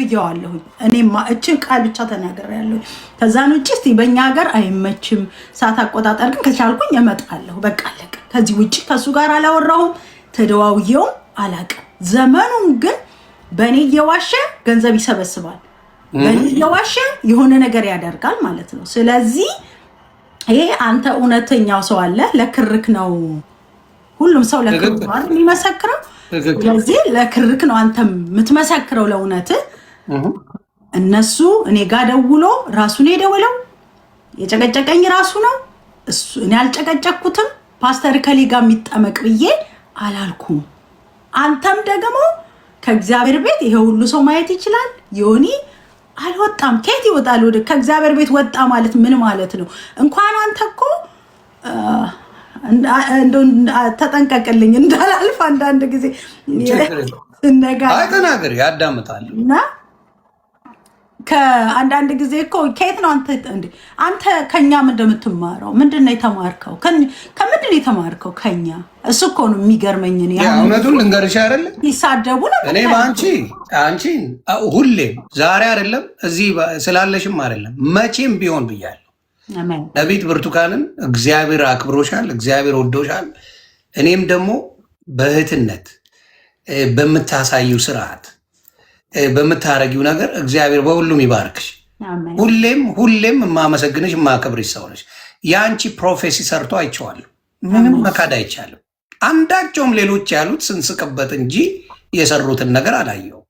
ብየዋለሁ። እኔማ እችን ቃል ብቻ ተናግሬያለሁ። ከዛን ውጭ እስቲ በእኛ ሀገር አይመችም ሰዓት አቆጣጠር፣ ግን ከቻልኩኝ እመጣለሁ። በቃ አለቀ። ከዚህ ውጭ ከሱ ጋር አላወራሁም፣ ተደዋውየውም አላውቅም። ዘመኑን ግን በእኔ እየዋሸ ገንዘብ ይሰበስባል፣ በእኔ እየዋሸ የሆነ ነገር ያደርጋል ማለት ነው። ስለዚህ ይሄ አንተ እውነተኛው ሰው አለ፣ ለክርክ ነው። ሁሉም ሰው ለክርክ ነው የሚመሰክረው። ስለዚህ ለክርክ ነው አንተ የምትመሰክረው ለእውነት። እነሱ እኔ ጋር ደውሎ ራሱን የደወለው የጨቀጨቀኝ ራሱ ነው። እኔ አልጨቀጨኩትም። ፓስተር ከሌ ጋር የሚጠመቅ ብዬ አላልኩም። አንተም ደግሞ ከእግዚአብሔር ቤት ይሄ ሁሉ ሰው ማየት ይችላል። ዮኒ አልወጣም። ከየት ይወጣል? ወደ ከእግዚአብሔር ቤት ወጣ ማለት ምን ማለት ነው? እንኳን አንተ እኮ ተጠንቀቅልኝ እንዳላልፍ አንዳንድ ጊዜ ተናገር ያዳምጣል። እና ከአንዳንድ ጊዜ እኮ ከየት ነው አንተ ከኛ እንደምትማረው ምንድን ነው የተማርከው? ከምንድን ነው የተማርከው ከኛ? እሱ እኮ ነው የሚገርመኝ። እውነቱን ልንገርሽ አይደለ ይሳደቡ ነው። እኔ አንቺ ሁሌም ዛሬ አይደለም እዚህ ስላለሽም አይደለም መቼም ቢሆን ብያለሁ። ነቢት ብርቱካንን እግዚአብሔር አክብሮሻል፣ እግዚአብሔር ወዶሻል። እኔም ደግሞ በእህትነት በምታሳዩ ስርዓት በምታረጊው ነገር እግዚአብሔር በሁሉም ይባርክሽ። ሁሌም የማመሰግንሽ የማከብርሽ ሰው ነሽ። የአንቺ ፕሮፌሲ ሰርቶ አይቼዋለሁ። ምንም መካድ አይቻልም። አንዳቸውም ሌሎች ያሉት ስንስቅበት እንጂ የሰሩትን ነገር አላየው።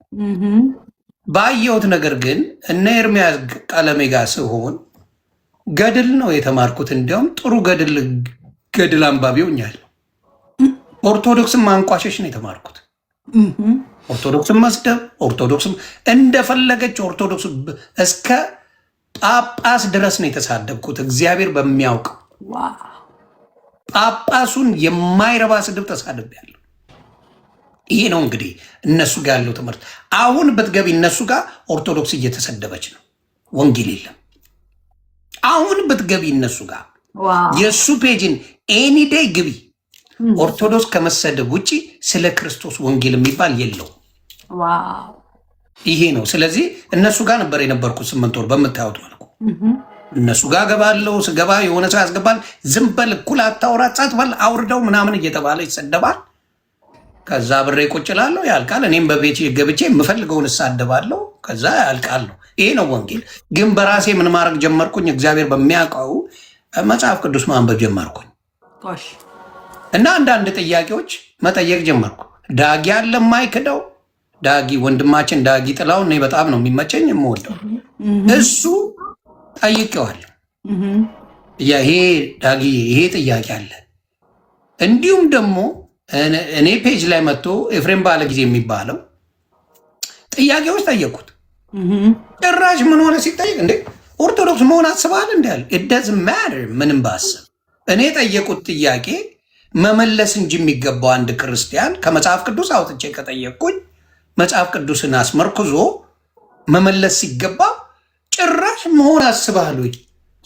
ባየሁት ነገር ግን እነ ኤርሚያስ ቀለሜ ጋር ስሆን ገድል ነው የተማርኩት። እንዲያውም ጥሩ ገድል አንባቢ ሆኛለሁ። ኦርቶዶክስን ማንቋሸሽ ነው የተማርኩት። ኦርቶዶክስን መስደብ፣ ኦርቶዶክስን እንደፈለገች ኦርቶዶክስ እስከ ጳጳስ ድረስ ነው የተሳደብኩት። እግዚአብሔር በሚያውቅ ጳጳሱን የማይረባ ስድብ ተሳድቤያለሁ። ይሄ ነው እንግዲህ እነሱ ጋር ያለው ትምህርት። አሁን ብትገቢ እነሱ ጋር ኦርቶዶክስ እየተሰደበች ነው፣ ወንጌል የለም። አሁን ብትገቢ እነሱ ጋር የእሱ ፔጅን ኤኒዴይ ግቢ፣ ኦርቶዶክስ ከመሰደብ ውጭ ስለ ክርስቶስ ወንጌል የሚባል የለው። ይሄ ነው። ስለዚህ እነሱ ጋር ነበር የነበርኩት 8 ወር በምታዩት መልኩ። እነሱ ጋር ገባለው። ስገባ የሆነ ሰው ያስገባል። ዝም በል እኩል አታውራ፣ ጸጥ በል አውርደው ምናምን እየተባለ ይሰደባል። ከዛ ብሬ ቁጭ እላለሁ፣ ያልቃል። እኔም በቤት ገብቼ የምፈልገውን እሳደባለሁ። ከዛ ያልቃለሁ። ይሄ ነው ወንጌል። ግን በራሴ ምን ማድረግ ጀመርኩኝ? እግዚአብሔር በሚያውቀው መጽሐፍ ቅዱስ ማንበብ ጀመርኩኝ እና አንዳንድ ጥያቄዎች መጠየቅ ጀመርኩ። ዳጊ አለ የማይክደው ዳጊ ወንድማችን ዳጊ ጥላውን እኔ በጣም ነው የሚመቸኝ የምወደው። እሱ ጠይቄዋለሁ። ይሄ ዳጊ ይሄ ጥያቄ አለ። እንዲሁም ደግሞ እኔ ፔጅ ላይ መጥቶ ኤፍሬም ባለ ጊዜ የሚባለው ጥያቄዎች ጠየቁት። ጭራሽ ምን ሆነ ሲጠይቅ እንዴ ኦርቶዶክስ መሆን አስበሃል እንዲ ያለ ኢት ማተር ምንም ባስብ እኔ ጠየቁት ጥያቄ መመለስ እንጂ የሚገባው አንድ ክርስቲያን ከመጽሐፍ ቅዱስ አውጥቼ ከጠየቅኩኝ መጽሐፍ ቅዱስን አስመርክዞ መመለስ ሲገባ ጭራሽ መሆን አስበሃል ወይ?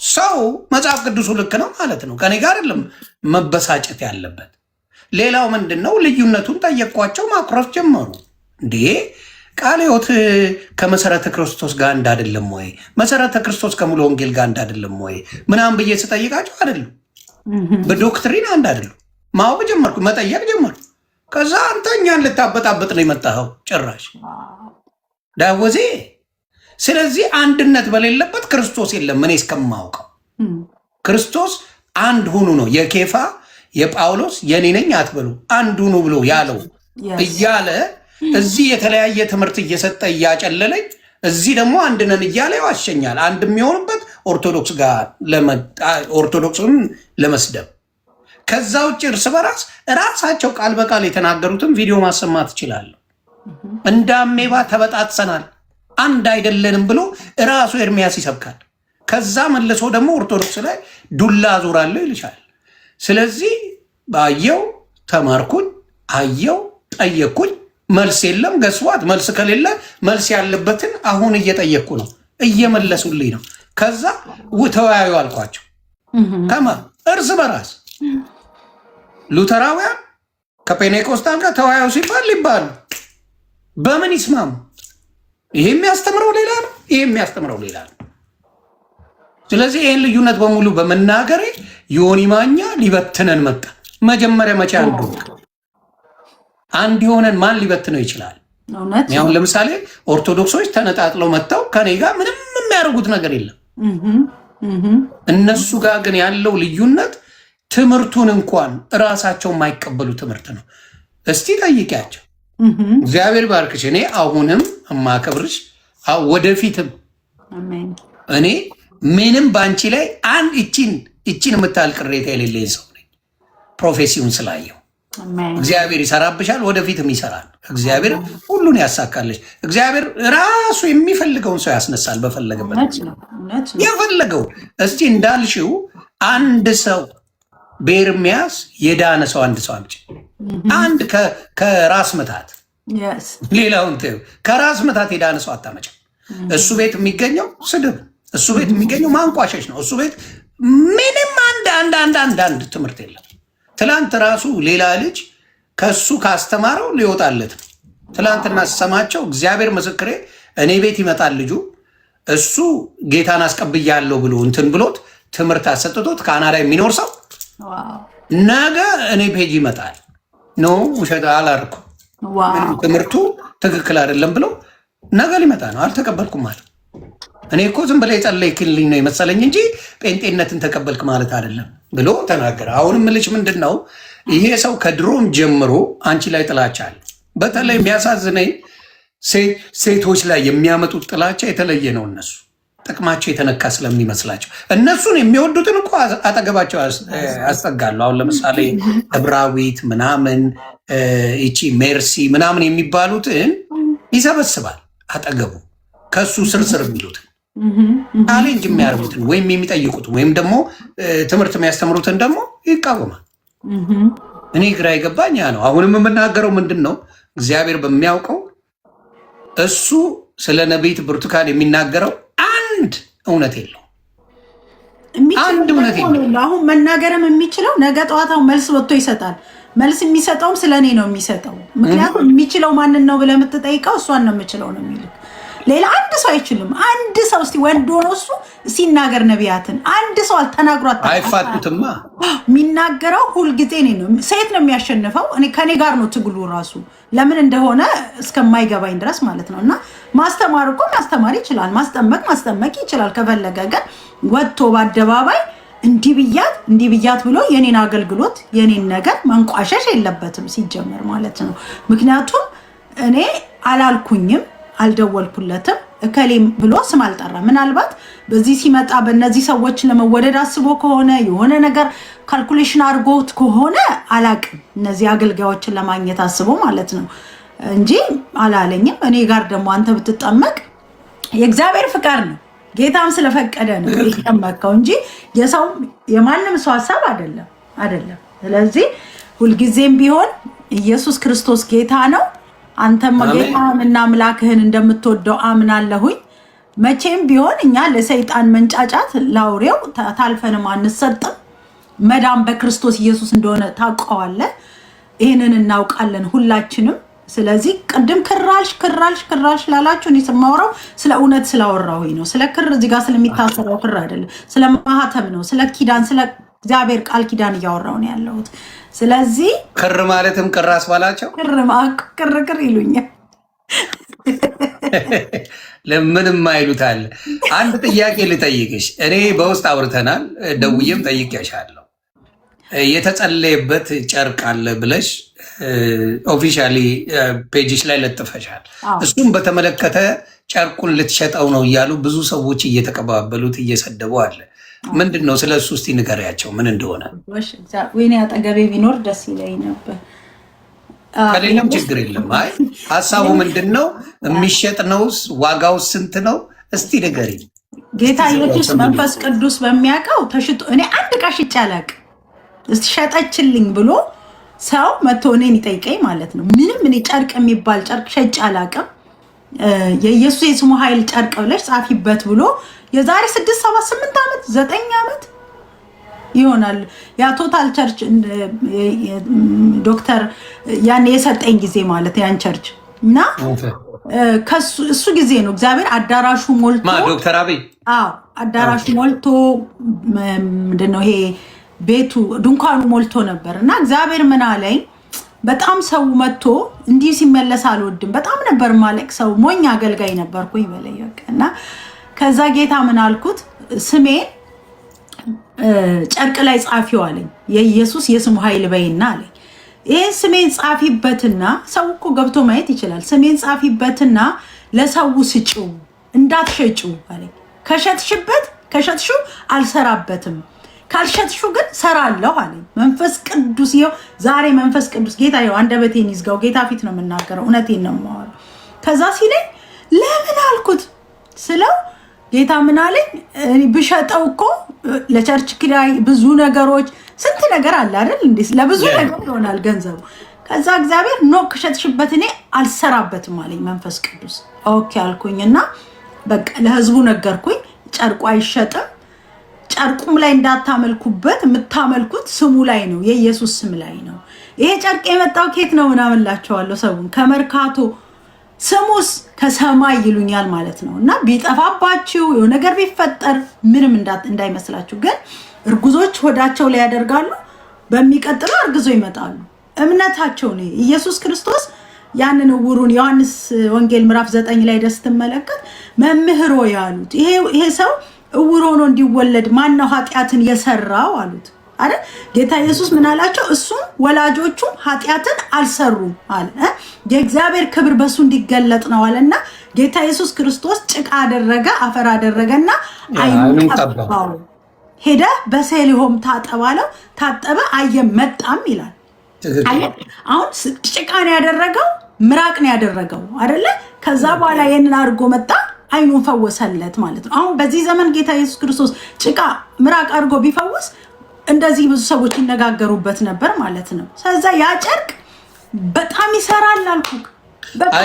ሰው መጽሐፍ ቅዱሱ ልክ ነው ማለት ነው። ከኔ ጋር አይደለም መበሳጨት ያለበት። ሌላው ምንድን ነው ልዩነቱን ጠየቅኳቸው። ማኩረፍ ጀመሩ። እንዴ ቃለ ሕይወት ከመሰረተ ክርስቶስ ጋር እንዳደለም ወይ? መሰረተ ክርስቶስ ከሙሉ ወንጌል ጋር እንዳደለም ወይ? ምናምን ብዬ ስጠይቃቸው አይደለም፣ በዶክትሪን አንድ አይደለም። ማወቅ ጀመርኩ፣ መጠየቅ ጀመርኩ። ከዛ አንተ እኛን ልታበጣበጥ ነው የመጣኸው ጭራሽ ዳወዜ። ስለዚህ አንድነት በሌለበት ክርስቶስ የለም። እኔ እስከማውቀው ክርስቶስ አንድ ሁኑ ነው። የኬፋ የጳውሎስ የኔ ነኝ አትበሉ አንድ ሁኑ ብሎ ያለው እያለ እዚህ የተለያየ ትምህርት እየሰጠ እያጨለለኝ፣ እዚህ ደግሞ አንድ ነን እያለ ይዋሸኛል። አንድ የሚሆንበት ኦርቶዶክስ ጋር ኦርቶዶክስን ለመስደብ። ከዛ ውጭ እርስ በራስ ራሳቸው ቃል በቃል የተናገሩትን ቪዲዮ ማሰማት እችላለሁ። እንደ አሜባ ተበጣጥሰናል፣ አንድ አይደለንም ብሎ ራሱ ኤርሚያስ ይሰብካል። ከዛ መልሶ ደግሞ ኦርቶዶክስ ላይ ዱላ ዙራለሁ ይልሻል። ስለዚህ ባየው ተማርኩኝ፣ አየው፣ ጠየቅኩኝ፣ መልስ የለም። ገስዋት መልስ ከሌለ መልስ ያለበትን አሁን እየጠየቅኩ ነው፣ እየመለሱልኝ ነው። ከዛ ተወያዩ አልኳቸው። ከማ እርስ በራስ ሉተራውያን ከፔኔኮስታል ጋር ተወያዩ ሲባል ሊባሉ በምን ይስማሙ? ይሄ የሚያስተምረው ሌላ ነው፣ ይሄ የሚያስተምረው ሌላ ነው። ስለዚህ ይህን ልዩነት በሙሉ በመናገሬ ዮኒ ማኛ ሊበትነን መጣ። መጀመሪያ መቼ አንድ የሆነን ማን ሊበትነው ይችላል? አሁን ለምሳሌ ኦርቶዶክሶች ተነጣጥለው መጥተው ከኔ ጋር ምንም የሚያደርጉት ነገር የለም። እነሱ ጋር ግን ያለው ልዩነት ትምህርቱን እንኳን እራሳቸው የማይቀበሉ ትምህርት ነው። እስቲ ጠይቂያቸው። እግዚአብሔር ባርክሽ። እኔ አሁንም እማከብርሽ ወደፊትም እኔ ምንም በአንቺ ላይ አንድ እቺን የምታል ቅሬታ የሌለኝ ሰው ነኝ። ፕሮፌሲውን ስላየው እግዚአብሔር ይሰራብሻል፣ ወደፊትም ይሰራል። እግዚአብሔር ሁሉን ያሳካለች። እግዚአብሔር ራሱ የሚፈልገውን ሰው ያስነሳል። በፈለገበት የፈለገው እስቲ እንዳልሽው አንድ ሰው በኤርምያስ የዳነ ሰው አንድ ሰው አምጪ። አንድ ከራስ ምታት ሌላውን ከራስ ምታት የዳነ ሰው አታመጭም። እሱ ቤት የሚገኘው ስድብ፣ እሱ ቤት የሚገኘው ማንቋሸሽ ነው። እሱ ቤት ምንም አንድ ትምህርት የለም። ትላንት ራሱ ሌላ ልጅ ከሱ ካስተማረው ሊወጣለት ነው። ትላንትና ስሰማቸው እግዚአብሔር ምስክሬ፣ እኔ ቤት ይመጣል ልጁ እሱ ጌታን አስቀብያለሁ ብሎ እንትን ብሎት ትምህርት አሰጥቶት ካናዳ የሚኖር ሰው ነገ እኔ ፔጅ ይመጣል። ኖ ውሸት አላርኩ ትምህርቱ ትክክል አይደለም ብሎ ነገ ሊመጣ ነው። አልተቀበልኩም ማለት እኔ እኮ ዝም ብለህ የጸለይክልኝ ነው የመሰለኝ እንጂ ጴንጤነትን ተቀበልክ ማለት አይደለም ብሎ ተናገረ። አሁንም ምልሽ ምንድን ነው ይሄ ሰው ከድሮም ጀምሮ አንቺ ላይ ጥላቻ አለ። በተለይ የሚያሳዝነኝ ሴቶች ላይ የሚያመጡት ጥላቻ የተለየ ነው። እነሱ ጥቅማቸው የተነካ ስለሚመስላቸው እነሱን የሚወዱትን እኮ አጠገባቸው ያስጠጋሉ። አሁን ለምሳሌ እብራዊት ምናምን ይቺ ሜርሲ ምናምን የሚባሉትን ይሰበስባል አጠገቡ። ከሱ ስርስር የሚሉትን ቻሌንጅ የሚያደርጉትን ወይም የሚጠይቁትን ወይም ደግሞ ትምህርት የሚያስተምሩትን ደግሞ ይቃወማል። እኔ ግራ የገባኝ ያ ነው። አሁንም የምናገረው ምንድን ነው እግዚአብሔር በሚያውቀው እሱ ስለ ነቢይት ብርቱካን የሚናገረው አንድ እውነት የለው፣ አንድ እውነት የለው። አሁን መናገርም የሚችለው ነገ ጠዋታው መልስ ወጥቶ ይሰጣል። መልስ የሚሰጠውም ስለ እኔ ነው የሚሰጠው። ምክንያቱም የሚችለው ማንን ነው ብለህ የምትጠይቀው እሷን ነው የምችለው ነው የሚልህ። ሌላ አንድ ሰው አይችልም። አንድ ሰው እስቲ ወንድ ሆኖ እሱ ሲናገር ነቢያትን አንድ ሰው አልተናግሯት አይፋቱትማ። የሚናገረው ሁልጊዜ እኔ ነው። ሴት ነው የሚያሸንፈው። እኔ ከኔ ጋር ነው ትግሉ ራሱ ለምን እንደሆነ እስከማይገባኝ ድረስ ማለት ነው። እና ማስተማር እኮ ማስተማር ይችላል፣ ማስጠመቅ ይችላል ከፈለገ። ግን ወጥቶ በአደባባይ እንዲህ ብያት ብሎ የኔን አገልግሎት የኔን ነገር መንቋሸሽ የለበትም ሲጀመር ማለት ነው። ምክንያቱም እኔ አላልኩኝም፣ አልደወልኩለትም፣ እከሌም ብሎ ስም አልጠራ። ምናልባት በዚህ ሲመጣ በእነዚህ ሰዎች ለመወደድ አስቦ ከሆነ የሆነ ነገር ካልኩሌሽን አድርጎት ከሆነ አላቅም፣ እነዚህ አገልጋዮችን ለማግኘት አስቦ ማለት ነው እንጂ አላለኝም። እኔ ጋር ደግሞ አንተ ብትጠመቅ የእግዚአብሔር ፍቃድ ነው፣ ጌታም ስለፈቀደ ነው የተጠመቀው እንጂ የሰው የማንም ሰው ሀሳብ አይደለም። ስለዚህ ሁልጊዜም ቢሆን ኢየሱስ ክርስቶስ ጌታ ነው። አንተም ጌታህንና አምላክህን እንደምትወደው አምናለሁኝ። መቼም ቢሆን እኛ ለሰይጣን መንጫጫት ለአውሬው ታልፈንም አንሰጥም። መዳን በክርስቶስ ኢየሱስ እንደሆነ ታውቀዋለህ። ይህንን እናውቃለን ሁላችንም። ስለዚህ ቅድም ክራልሽ ላላችሁ እኔ ስማወራው ስለ እውነት ስላወራሁኝ ነው። ስለ ክር እዚህ ጋር ስለሚታሰረው ክር አይደለም፣ ስለ ማህተም ነው፣ ስለ ኪዳን፣ ስለ እግዚአብሔር ቃል ኪዳን እያወራሁ ነው ያለሁት። ስለዚህ ክር ማለትም ቅር አስባላቸው ክር ይሉኛል። ለምንም አይሉታል። አንድ ጥያቄ ልጠይቅሽ። እኔ በውስጥ አውርተናል፣ ደውዬም ጠይቄሻለሁ። የተጸለየበት ጨርቅ አለ ብለሽ ኦፊሻሊ ፔጅሽ ላይ ለጥፈሻል። እሱም በተመለከተ ጨርቁን ልትሸጠው ነው እያሉ ብዙ ሰዎች እየተቀባበሉት እየሰደቡ አለ። ምንድን ነው? ስለ እሱ እስቲ ንገሪያቸው ምን እንደሆነ። ወይኔ አጠገቤ ቢኖር ደስ ይለኝ ነበር። ከሌለም ችግር የለም። አይ ሀሳቡ ምንድን ነው? የሚሸጥ ነውስ? ዋጋው ስንት ነው? እስቲ ንገሪኝ። ጌታ ኢየሱስ መንፈስ ቅዱስ በሚያውቀው ተሽጦ እኔ አንድ ዕቃ ሽጬ አላውቅም። እስቲ ሸጠችልኝ ብሎ ሰው መጥቶ እኔን ይጠይቀኝ ማለት ነው። ምንም እኔ ጨርቅ የሚባል ጨርቅ ሸጬ አላውቅም። የኢየሱስ የስሙ ኃይል ጨርቅ ብለሽ ጻፊበት ብሎ የዛሬ 6 7 8 ዓመት 9 ዓመት ይሆናል ያ ቶታል ቸርች ዶክተር ያን የሰጠኝ ጊዜ ማለት ያን ቸርች እና እሱ ጊዜ ነው እግዚአብሔር አዳራሹ ሞልቶ ዶክተር አብይ አዳራሹ ሞልቶ ምንድነው ይሄ ቤቱ ድንኳኑ ሞልቶ ነበር እና እግዚአብሔር ምን አለኝ፣ በጣም ሰው መጥቶ እንዲህ ሲመለስ አልወድም። በጣም ነበር ማለቅ ሰው ሞኝ አገልጋይ ነበርኩኝ በላይ እና ከዛ ጌታ ምን አልኩት፣ ስሜን ጨርቅ ላይ ጻፊው አለኝ። የኢየሱስ የስሙ ኃይል በይና አለኝ። ይሄን ስሜን ጻፊበትና ሰው እኮ ገብቶ ማየት ይችላል። ስሜን ጻፊበትና ለሰው ስጪው እንዳትሸጪው አለኝ። ከሸጥሽው አልሰራበትም፣ ካልሸጥሹ ግን ሰራለሁ አለኝ። መንፈስ ቅዱስ ይኸው ዛሬ መንፈስ ቅዱስ ጌታ ይኸው አንደበቴን ይዝጋው። ጌታ ፊት ነው የምናገረው፣ እውነቴን ነው የማወራው። ከዛ ሲለኝ ለምን አልኩት ስለው ጌታ ምን አለኝ፣ ብሸጠው እኮ ለቸርች ኪራይ ብዙ ነገሮች ስንት ነገር አለ አይደል እንዴ፣ ለብዙ ነገር ይሆናል ገንዘቡ። ከዛ እግዚአብሔር ኖ ከሸጥሽበት እኔ አልሰራበትም አለኝ መንፈስ ቅዱስ። ኦኬ አልኩኝና በቃ ለህዝቡ ነገርኩኝ። ጨርቁ አይሸጥም፣ ጨርቁም ላይ እንዳታመልኩበት፣ የምታመልኩት ስሙ ላይ ነው፣ የኢየሱስ ስም ላይ ነው። ይሄ ጨርቅ የመጣው ኬት ነው ምናምን እላቸዋለሁ ሰውን ከመርካቶ፣ ስሙስ ከሰማይ ይሉኛል ማለት ነው። እና ቢጠፋባችሁ የሆነ ነገር ቢፈጠር ምንም እንዳይመስላችሁ። ግን እርጉዞች ሆዳቸው ላይ ያደርጋሉ፣ በሚቀጥለው እርግዞ ይመጣሉ። እምነታቸው ነው። ኢየሱስ ክርስቶስ ያንን ዕውሩን ዮሐንስ ወንጌል ምዕራፍ 9 ላይ ደስ ትመለከት መምህሮ ያሉት ይሄ ሰው ዕውር ሆኖ እንዲወለድ ማነው ኃጢአትን የሰራው አሉት አይደል? ጌታ ኢየሱስ ምን አላቸው? እሱም ወላጆቹም ኃጢአትን አልሰሩም አለ። የእግዚአብሔር ክብር በሱ እንዲገለጥ ነው አለና ጌታ ኢየሱስ ክርስቶስ ጭቃ አደረገ፣ አፈር አደረገና አይኑን ቀባው። ሄደ በሴሊሆም ታጠባለው፣ ታጠበ፣ አየም መጣም ይላል። አሁን ጭቃ ነው ያደረገው፣ ምራቅ ነው ያደረገው አይደለ? ከዛ በኋላ ይሄንን አድርጎ መጣ፣ አይኑን ፈወሰለት ማለት ነው። አሁን በዚህ ዘመን ጌታ ኢየሱስ ክርስቶስ ጭቃ ምራቅ አድርጎ ቢፈውስ እንደዚህ ብዙ ሰዎች ይነጋገሩበት ነበር ማለት ነው። ስለዛ ያ ጨርቅ በጣም ይሰራል አልኩ።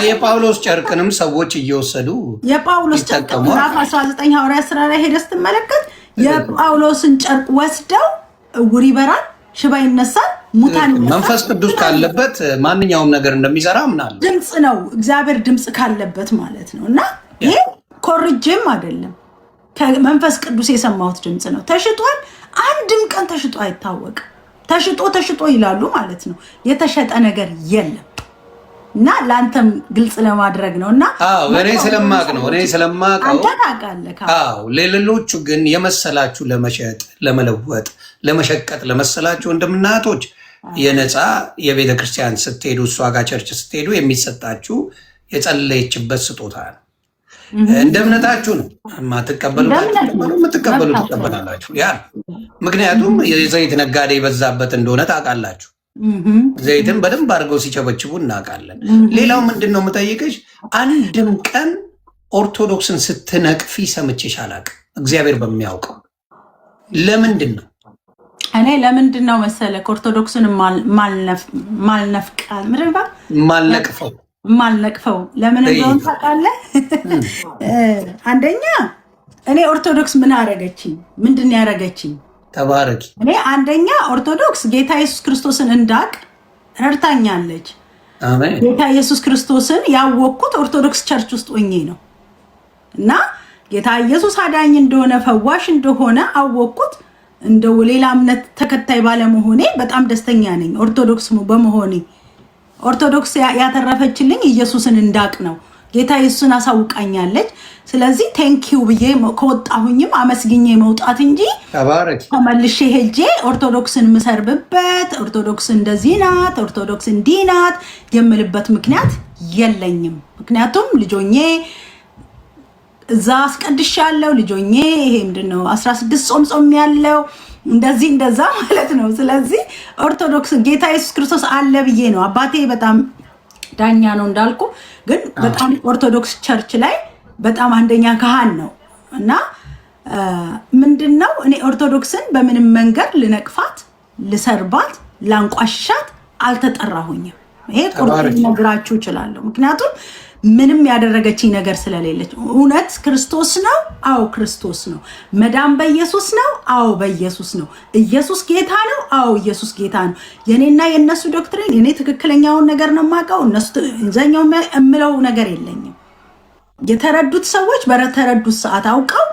የጳውሎስ ጨርቅንም ሰዎች እየወሰዱ የጳውሎስ ጨርቅ ምዕራፍ 19 ሐዋርያት ሥራ ላይ ሄደህ ስትመለከት የጳውሎስን ጨርቅ ወስደው ዕውር ይበራል፣ ሽባ ይነሳል፣ ሙታን ይነሳል። መንፈስ ቅዱስ ካለበት ማንኛውም ነገር እንደሚሰራ ምናለ ድምፅ ነው፣ እግዚአብሔር ድምፅ ካለበት ማለት ነው። እና ይሄ ኮርጅም አይደለም፣ ከመንፈስ ቅዱስ የሰማሁት ድምፅ ነው። ተሽጧል፣ አንድም ቀን ተሽጦ አይታወቅም። ተሽጦ ይላሉ ማለት ነው። የተሸጠ ነገር የለም። እና ለአንተም ግልጽ ለማድረግ ነው። እና እኔ ስለማቀው አንተ ታውቃለህ። ሌሎቹ ግን የመሰላችሁ ለመሸጥ፣ ለመለወጥ፣ ለመሸቀጥ ለመሰላችሁ እንደምናቶች የነፃ የቤተ ክርስቲያን ስትሄዱ፣ እሷ ጋር ቸርች ስትሄዱ የሚሰጣችሁ የጸለየችበት ስጦታ ነው። እንደ እምነታችሁ ነው። የምትቀበሉ ትቀበላላችሁ። ያ ምክንያቱም የዘይት ነጋዴ የበዛበት እንደሆነ ታውቃላችሁ። ዘይትን በደንብ አድርገው ሲቸበችቡ እናውቃለን። ሌላው ምንድን ነው የምጠይቅሽ፣ አንድም ቀን ኦርቶዶክስን ስትነቅፊ ሰምቼሽ አላውቅም። እግዚአብሔር በሚያውቀው ለምንድን ነው? እኔ ለምንድን ነው መሰለህ ኦርቶዶክስን ማልነቅፈው ለምን እንደሆነ ታውቃለህ? አንደኛ እኔ ኦርቶዶክስ ምን አረገችኝ? ምንድን ያረገችኝ? ተባረኪ። እኔ አንደኛ ኦርቶዶክስ ጌታ ኢየሱስ ክርስቶስን እንዳቅ ረድታኛለች። አሜን። ጌታ ኢየሱስ ክርስቶስን ያወቅኩት ኦርቶዶክስ ቸርች ውስጥ ሆኜ ነው እና ጌታ ኢየሱስ አዳኝ እንደሆነ ፈዋሽ እንደሆነ አወቅኩት። እንደው ሌላ እምነት ተከታይ ባለመሆኔ በጣም ደስተኛ ነኝ ኦርቶዶክስ በመሆኔ። ኦርቶዶክስ ያተረፈችልኝ ኢየሱስን እንዳቅ ነው። ጌታ ኢየሱስን አሳውቃኛለች። ስለዚህ ቴንኪው ብዬ ከወጣሁኝም አመስግኜ መውጣት እንጂ ተመልሼ ሄጄ ኦርቶዶክስን ምሰርብበት፣ ኦርቶዶክስ እንደዚህ ናት፣ ኦርቶዶክስ እንዲህ ናት የምልበት ምክንያት የለኝም። ምክንያቱም ልጆኜ እዛ አስቀድሻለሁ፣ ልጆኜ ይሄ ምንድነው 16 ጾም ያለው እንደዚህ እንደዛ ማለት ነው። ስለዚህ ኦርቶዶክስ ጌታ ኢየሱስ ክርስቶስ አለ ብዬ ነው። አባቴ በጣም ዳኛ ነው እንዳልኩ፣ ግን በጣም ኦርቶዶክስ ቸርች ላይ በጣም አንደኛ ካህን ነው እና ምንድነው እኔ ኦርቶዶክስን በምንም መንገድ ልነቅፋት፣ ልሰርባት፣ ላንቋሽሻት አልተጠራሁኝም። ይሄ ቁርጥ ነግራችሁ እችላለሁ። ምክንያቱም ምንም ያደረገችኝ ነገር ስለሌለች። እውነት ክርስቶስ ነው? አዎ ክርስቶስ ነው። መዳን በኢየሱስ ነው? አዎ በኢየሱስ ነው። ኢየሱስ ጌታ ነው? አዎ ኢየሱስ ጌታ ነው። የኔና የነሱ ዶክትሪን እኔ ትክክለኛውን ነገር ነው የማውቀው፣ እነሱ እንዘኛው የምለው ነገር የለኝም። የተረዱት ሰዎች በተረዱት ሰዓት አውቀው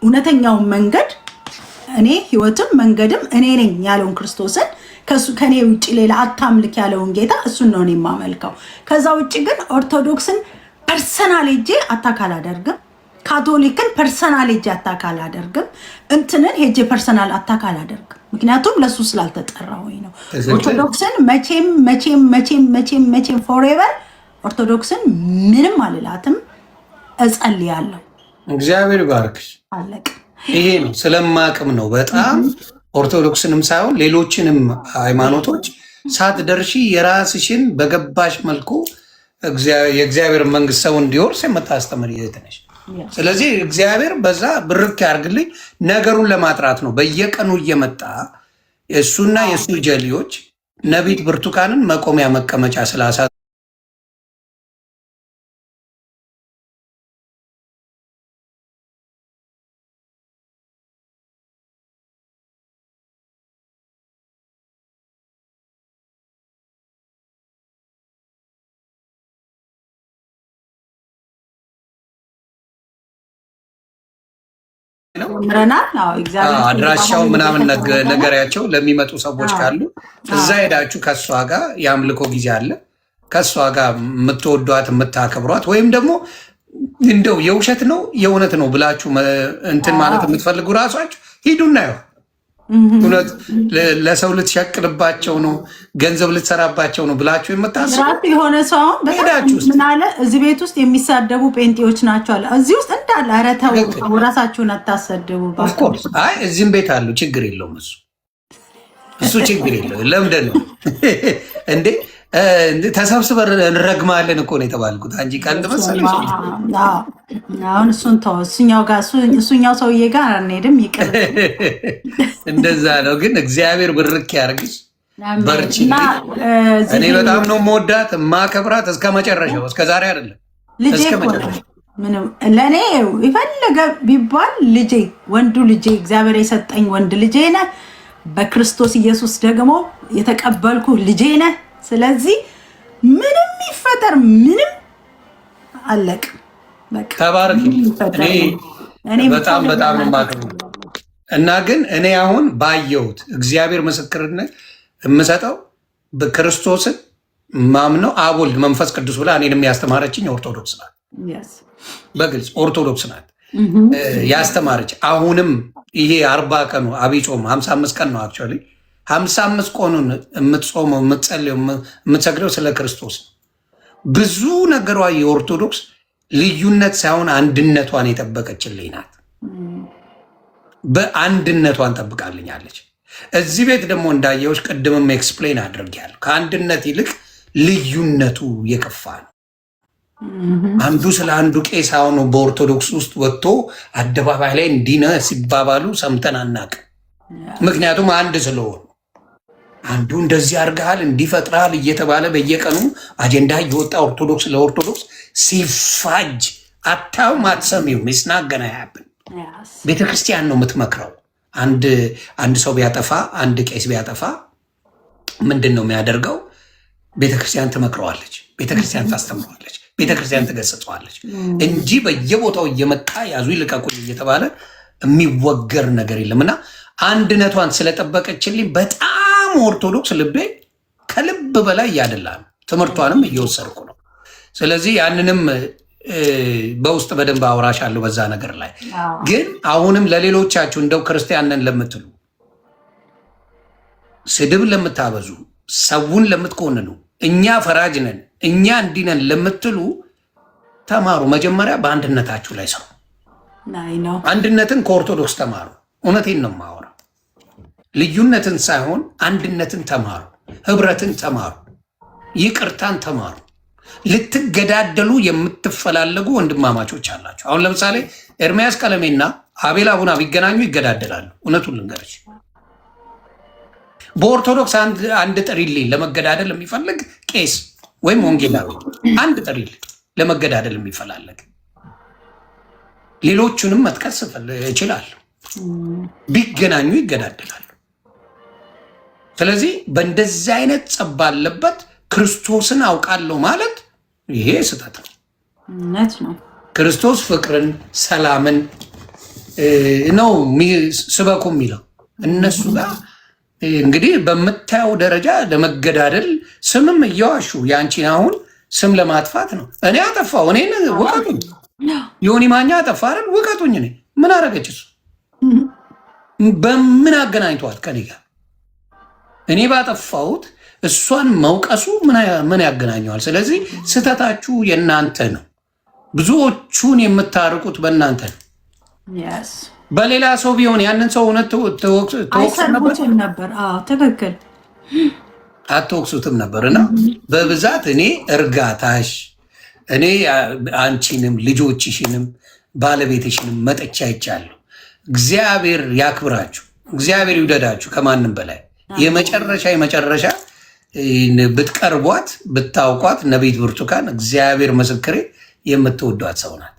እውነተኛውን መንገድ እኔ ህይወትም መንገድም እኔ ነኝ ያለውን ክርስቶስን ከኔ ውጭ ሌላ አታምልክ ያለውን ጌታ እሱን ነው እኔ የማመልከው። ከዛ ውጭ ግን ኦርቶዶክስን ፐርሰናል ሄጄ አታክ አላደርግም። ካቶሊክን ፐርሰናል ሄጄ አታክ አላደርግም። እንትንን ሄጄ ፐርሰናል አታክ አላደርግም። ምክንያቱም ለሱ ስላልተጠራሁኝ ነው። ኦርቶዶክስን መቼም መቼም መቼም መቼም መቼም ፎሬቨር ኦርቶዶክስን ምንም አልላትም። እጸልያለሁ። እግዚአብሔር ባርክሽ። አለቅ ይሄ ነው ስለማቅም ነው በጣም ኦርቶዶክስንም ሳይሆን ሌሎችንም ሃይማኖቶች ሳትደርሺ የራስሽን በገባሽ መልኩ የእግዚአብሔር መንግስት ሰው እንዲወርስ የምታስተምር እህት ነሽ። ስለዚህ እግዚአብሔር በዛ ብርክ ያርግልኝ። ነገሩን ለማጥራት ነው በየቀኑ እየመጣ የእሱና የእሱ ጀሌዎች ነቢት ብርቱካንን መቆሚያ መቀመጫ ስላሳ አድራሻው ምናምን ነገሪያቸው ለሚመጡ ሰዎች ካሉ እዛ ሄዳችሁ ከእሷ ጋር የአምልኮ ጊዜ አለ። ከእሷ ጋር የምትወዷት የምታከብሯት፣ ወይም ደግሞ እንደው የውሸት ነው የእውነት ነው ብላችሁ እንትን ማለት የምትፈልጉ ራሷችሁ ሂዱና ይኸው እውነት ለሰው ልትሸቅልባቸው ነው ገንዘብ ልትሰራባቸው ነው ብላችሁ የምታስቡ የሆነ ሰው ምን አለ እዚህ ቤት ውስጥ የሚሳደቡ ጴንጤዎች ናቸው አለ። እዚህ ውስጥ እንዳለ ኧረ ተው ራሳችሁን አታሰድቡ። ኦፍኮርስ አይ እዚህም ቤት አሉ። ችግር የለውም እሱ ችግር የለውም። ለምንድን ነው እንዴ ተሰብስበን እንረግማለን እኮ ነው የተባልኩት እንጂ ቀልድ መሰለኝ። አሁን እሱን ተው፣ እሱኛው ሰውዬ ጋር አንሄድም፣ ይቅር። እንደዛ ነው። ግን እግዚአብሔር ብርክ ያርግሽ፣ በርቺ። እኔ በጣም ነው የምወዳት የማከብራት እስከ መጨረሻው፣ እስከ ዛሬ አይደለም እስከ መጨረሻው። ለእኔ የፈለገ ቢባል ልጄ፣ ወንዱ ልጄ፣ እግዚአብሔር የሰጠኝ ወንድ ልጄ ነህ። በክርስቶስ ኢየሱስ ደግሞ የተቀበልኩ ልጄ ነህ። ስለዚህ ምንም ይፈጠር ምንም አለቅ ተባረክ። እኔ በጣም በጣም የማከብረው እና ግን እኔ አሁን ባየሁት እግዚአብሔር ምስክርነት የምሰጠው በክርስቶስን ማምነው አብ ወልድ መንፈስ ቅዱስ ብላ እኔንም ያስተማረችኝ ኦርቶዶክስ ናት። በግልጽ ኦርቶዶክስ ናት ያስተማረች። አሁንም ይሄ 40 ቀኑ አብይ ጾም 55 ቀን ነው አክቹዋሊ 55 ቀኑን የምትጾመው የምትጸልየው የምትሰግደው ስለ ክርስቶስ ነው። ብዙ ነገሯ የኦርቶዶክስ ልዩነት ሳይሆን አንድነቷን የጠበቀችልኝ ናት። በአንድነቷን ጠብቃልኛለች። እዚህ ቤት ደግሞ እንዳየዎች ቅድምም ኤክስፕሌን አድርጌያለሁ። ከአንድነት ይልቅ ልዩነቱ የከፋ ነው። አንዱ ስለ አንዱ ቄስ አሁን በኦርቶዶክስ ውስጥ ወጥቶ አደባባይ ላይ እንዲነ ሲባባሉ ሰምተን አናውቅም። ምክንያቱም አንድ ስለሆኑ አንዱ እንደዚህ አድርገሃል እንዲፈጥራል እየተባለ በየቀኑ አጀንዳ እየወጣ ኦርቶዶክስ ለኦርቶዶክስ ሲፋጅ አታውም፣ አትሰሚውም። ይስናገና ያብን ቤተክርስቲያን ነው የምትመክረው። አንድ ሰው ቢያጠፋ አንድ ቄስ ቢያጠፋ ምንድን ነው የሚያደርገው? ቤተክርስቲያን ትመክረዋለች፣ ቤተክርስቲያን ታስተምረዋለች፣ ቤተክርስቲያን ትገስጸዋለች እንጂ በየቦታው እየመጣ ያዙ ይልቀቁኝ እየተባለ የሚወገር ነገር የለም። እና አንድነቷን ስለጠበቀችልኝ በጣም ኦርቶዶክስ ልቤ ከልብ በላይ እያደላ ነው። ትምህርቷንም እየወሰድኩ ነው። ስለዚህ ያንንም በውስጥ በደንብ አውራሻለሁ በዛ ነገር ላይ። ግን አሁንም ለሌሎቻችሁ እንደው ክርስቲያንን ለምትሉ፣ ስድብ ለምታበዙ፣ ሰውን ለምትኮንኑ፣ እኛ ፈራጅ ነን እኛ እንዲህ ነን ለምትሉ ተማሩ። መጀመሪያ በአንድነታችሁ ላይ ሰሩ። አንድነትን ከኦርቶዶክስ ተማሩ። እውነቴን ነው የማወራው። ልዩነትን ሳይሆን አንድነትን ተማሩ፣ ህብረትን ተማሩ፣ ይቅርታን ተማሩ። ልትገዳደሉ የምትፈላለጉ ወንድማማቾች አላቸው። አሁን ለምሳሌ ኤርሚያስ ቀለሜና አቤል አቡና ቢገናኙ ይገዳደላሉ። እውነቱን ልንገርሽ፣ በኦርቶዶክስ አንድ ጥሪልኝ ለመገዳደል የሚፈልግ ቄስ ወይም ወንጌላዊ አንድ ጥሪልኝ ለመገዳደል የሚፈላለግ። ሌሎቹንም መጥቀስ እችላለሁ። ቢገናኙ ይገዳደላሉ። ስለዚህ በእንደዚህ አይነት ጸብ ባለበት ክርስቶስን አውቃለሁ ማለት ይሄ ስህተት ነው። ነው። ክርስቶስ ፍቅርን፣ ሰላምን ነው ስበኩ የሚለው። እነሱ ጋር እንግዲህ በምታየው ደረጃ ለመገዳደል ስምም እየዋሹ ያንቺን አሁን ስም ለማጥፋት ነው። እኔ አጠፋው፣ እኔ ውቀቱኝ፣ ዮኒ ማኛ አጠፋ አይደል? ውቀቱኝ። እኔ ምን አረገች እሱ? በምን አገናኝተዋት ከኔ ጋር? እኔ ባጠፋሁት እሷን መውቀሱ ምን ያገናኘዋል? ስለዚህ ስህተታችሁ የእናንተ ነው። ብዙዎቹን የምታርቁት በእናንተ ነው። በሌላ ሰው ቢሆን ያንን ሰው እውነት አይሰርቡትም ነበር። ትክክል፣ አትወቅሱትም ነበር። እና በብዛት እኔ እርጋታሽ፣ እኔ አንቺንም ልጆችሽንም ባለቤትሽንም መጠቻ ይቻለሁ። እግዚአብሔር ያክብራችሁ፣ እግዚአብሔር ይውደዳችሁ። ከማንም በላይ የመጨረሻ ብትቀርቧት ብታውቋት ነቢይት ብርቱካን እግዚአብሔር ምስክሬ የምትወዷት ሰው ናት።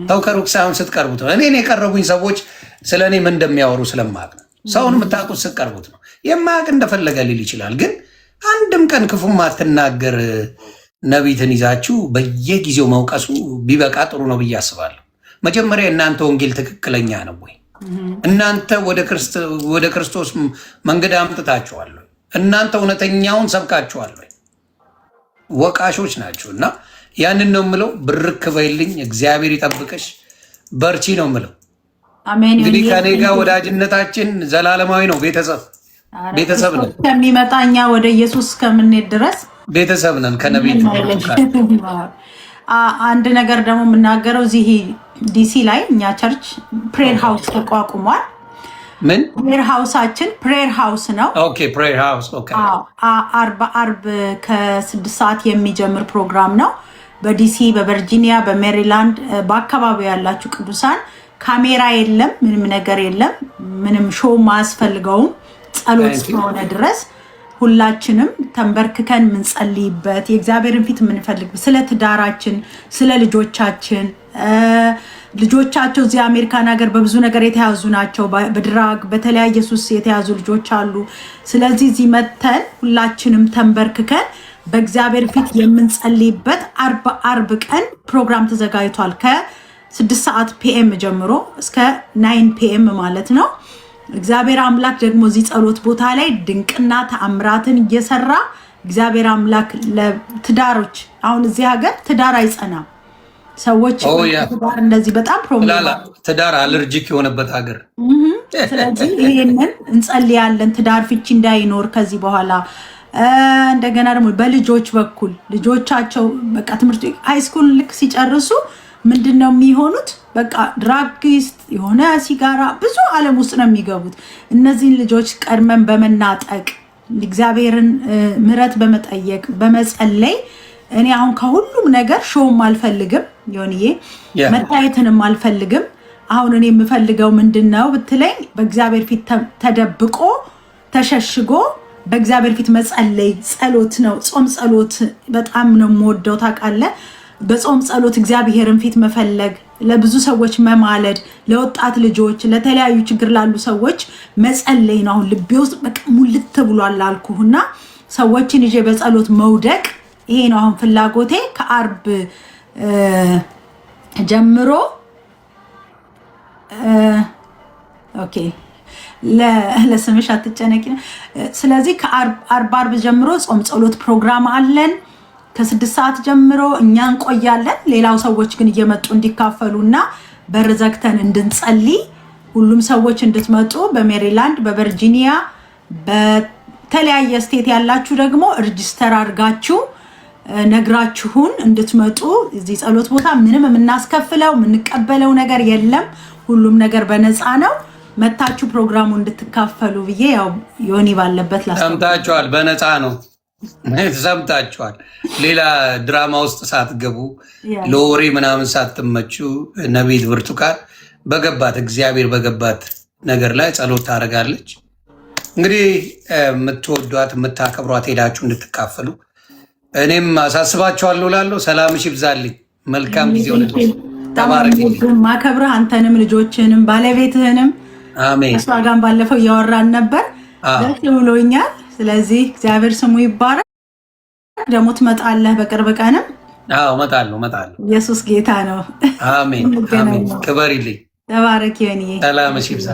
ሰው ከሩቅ ሳይሆን ስትቀርቡት ነው። እኔን የቀረቡኝ ሰዎች ስለ እኔ ምን እንደሚያወሩ ስለማቅ ነው። ሰውን የምታውቁት ስትቀርቡት ነው። የማያውቅ እንደፈለገ ሊል ይችላል። ግን አንድም ቀን ክፉ ማትናገር ነቢይትን ይዛችሁ በየጊዜው መውቀሱ ቢበቃ ጥሩ ነው ብዬ አስባለሁ። መጀመሪያ እናንተ ወንጌል ትክክለኛ ነው ወይ? እናንተ ወደ ክርስቶስ መንገድ አምጥታችኋል? እናንተ እውነተኛውን ሰብካችኋል? ወቃሾች ናችሁ። እና ያንን ነው የምለው። ብርክ በይልኝ፣ እግዚአብሔር ይጠብቅሽ፣ በርቺ ነው የምለው። እንግዲህ ከኔ ጋር ወዳጅነታችን ዘላለማዊ ነው። ቤተሰብ ነን። ከሚመጣ እኛ ወደ ኢየሱስ እስከምንሄድ ድረስ ቤተሰብ ነን ከነቢይ። አንድ ነገር ደግሞ የምናገረው እዚህ ዲሲ ላይ እኛ ቸርች ፕሬር ሃውስ ተቋቁሟል። ምን ፕሬር ሃውሳችን ፕሬር ሃውስ ነው። ኦኬ ፕሬር ሃውስ ኦኬ። አርብ ከ6 ሰዓት የሚጀምር ፕሮግራም ነው። በዲሲ፣ በቨርጂኒያ፣ በሜሪላንድ በአካባቢው ያላችሁ ቅዱሳን ካሜራ የለም፣ ምንም ነገር የለም፣ ምንም ሾው አያስፈልገውም። ጸሎት ስለሆነ ድረስ ሁላችንም ተንበርክከን የምንጸልይበት የእግዚአብሔርን ፊት የምንፈልግ ስለ ትዳራችን፣ ስለ ልጆቻችን ልጆቻቸው እዚህ አሜሪካን ሀገር በብዙ ነገር የተያዙ ናቸው። በድራግ በተለያየ ሱስ የተያዙ ልጆች አሉ። ስለዚህ እዚህ መተን ሁላችንም ተንበርክከን በእግዚአብሔር ፊት የምንጸልይበት አርብ ቀን ፕሮግራም ተዘጋጅቷል። ከ6 ሰዓት ፒኤም ጀምሮ እስከ 9 ፒኤም ማለት ነው። እግዚአብሔር አምላክ ደግሞ እዚህ ጸሎት ቦታ ላይ ድንቅና ተአምራትን እየሰራ እግዚአብሔር አምላክ ለትዳሮች አሁን እዚህ ሀገር ትዳር አይጸናም። ሰዎች ትዳር እንደዚህ በጣም ትዳር አለርጂክ የሆነበት ሀገር። ስለዚህ ይሄንን እንጸልያለን፣ ትዳር ፍቺ እንዳይኖር ከዚህ በኋላ። እንደገና ደግሞ በልጆች በኩል ልጆቻቸው በቃ ትምህርት ሃይስኩል ልክ ሲጨርሱ ምንድን ነው የሚሆኑት? በቃ ድራጊስት የሆነ ሲጋራ ብዙ ዓለም ውስጥ ነው የሚገቡት። እነዚህን ልጆች ቀድመን በመናጠቅ እግዚአብሔርን ምሕረት በመጠየቅ በመጸለይ እኔ አሁን ከሁሉም ነገር ሾውም አልፈልግም፣ ዮኒዬ መታየትንም አልፈልግም። አሁን እኔ የምፈልገው ምንድን ነው ብትለኝ በእግዚአብሔር ፊት ተደብቆ ተሸሽጎ በእግዚአብሔር ፊት መጸለይ ጸሎት ነው። ጾም ጸሎት በጣም ነው የምወደው ታውቃለህ። በጾም ጸሎት እግዚአብሔርን ፊት መፈለግ፣ ለብዙ ሰዎች መማለድ፣ ለወጣት ልጆች፣ ለተለያዩ ችግር ላሉ ሰዎች መጸለይ ነው። አሁን ልቤ ውስጥ በቃ ሙልት ብሏል አልኩህና ሰዎችን ይዤ በጸሎት መውደቅ ይሄ ነው አሁን ፍላጎቴ። ከአርብ ጀምሮ ኦኬ ለስምሽ አትጨነቂ። ስለዚህ ከአርብ ጀምሮ ጾም ጸሎት ፕሮግራም አለን። ከ6 ሰዓት ጀምሮ እኛ እንቆያለን። ሌላው ሰዎች ግን እየመጡ እንዲካፈሉና በር ዘግተን እንድንጸልይ ሁሉም ሰዎች እንድትመጡ በሜሪላንድ፣ በቨርጂኒያ፣ በተለያየ ስቴት ያላችሁ ደግሞ ሬጂስተር አድርጋችሁ ነግራችሁን እንድትመጡ። እዚህ ጸሎት ቦታ ምንም የምናስከፍለው የምንቀበለው ነገር የለም። ሁሉም ነገር በነፃ ነው። መታችሁ ፕሮግራሙ እንድትካፈሉ ብዬ ያው ዮኒ ባለበት ሰምታችኋል። በነፃ ነው ሰምታችኋል። ሌላ ድራማ ውስጥ ሳትገቡ ለወሬ ምናምን ሳትመቹ ነቢይት ብርቱካን በገባት እግዚአብሔር በገባት ነገር ላይ ጸሎት ታደርጋለች። እንግዲህ የምትወዷት የምታከብሯት ሄዳችሁ እንድትካፈሉ እኔም አሳስባችኋለሁ። ላለሁ ሰላምሽ ይብዛልኝ። መልካም ጊዜ ሆነልሽ። ማከብረህ አንተንም ልጆችንም ባለቤትህንም። አሜን። እሷ ጋር ባለፈው እያወራን ነበር፣ ደስ ብሎኛል። ስለዚህ እግዚአብሔር ስሙ ይባረክ። ደግሞ ትመጣለህ በቅርብ ቀንም? አዎ እመጣለሁ። ኢየሱስ ጌታ ነው። አሜን። ክበሪልኝ። ተባረክ። ይሁን። ሰላምሽ ይብዛ።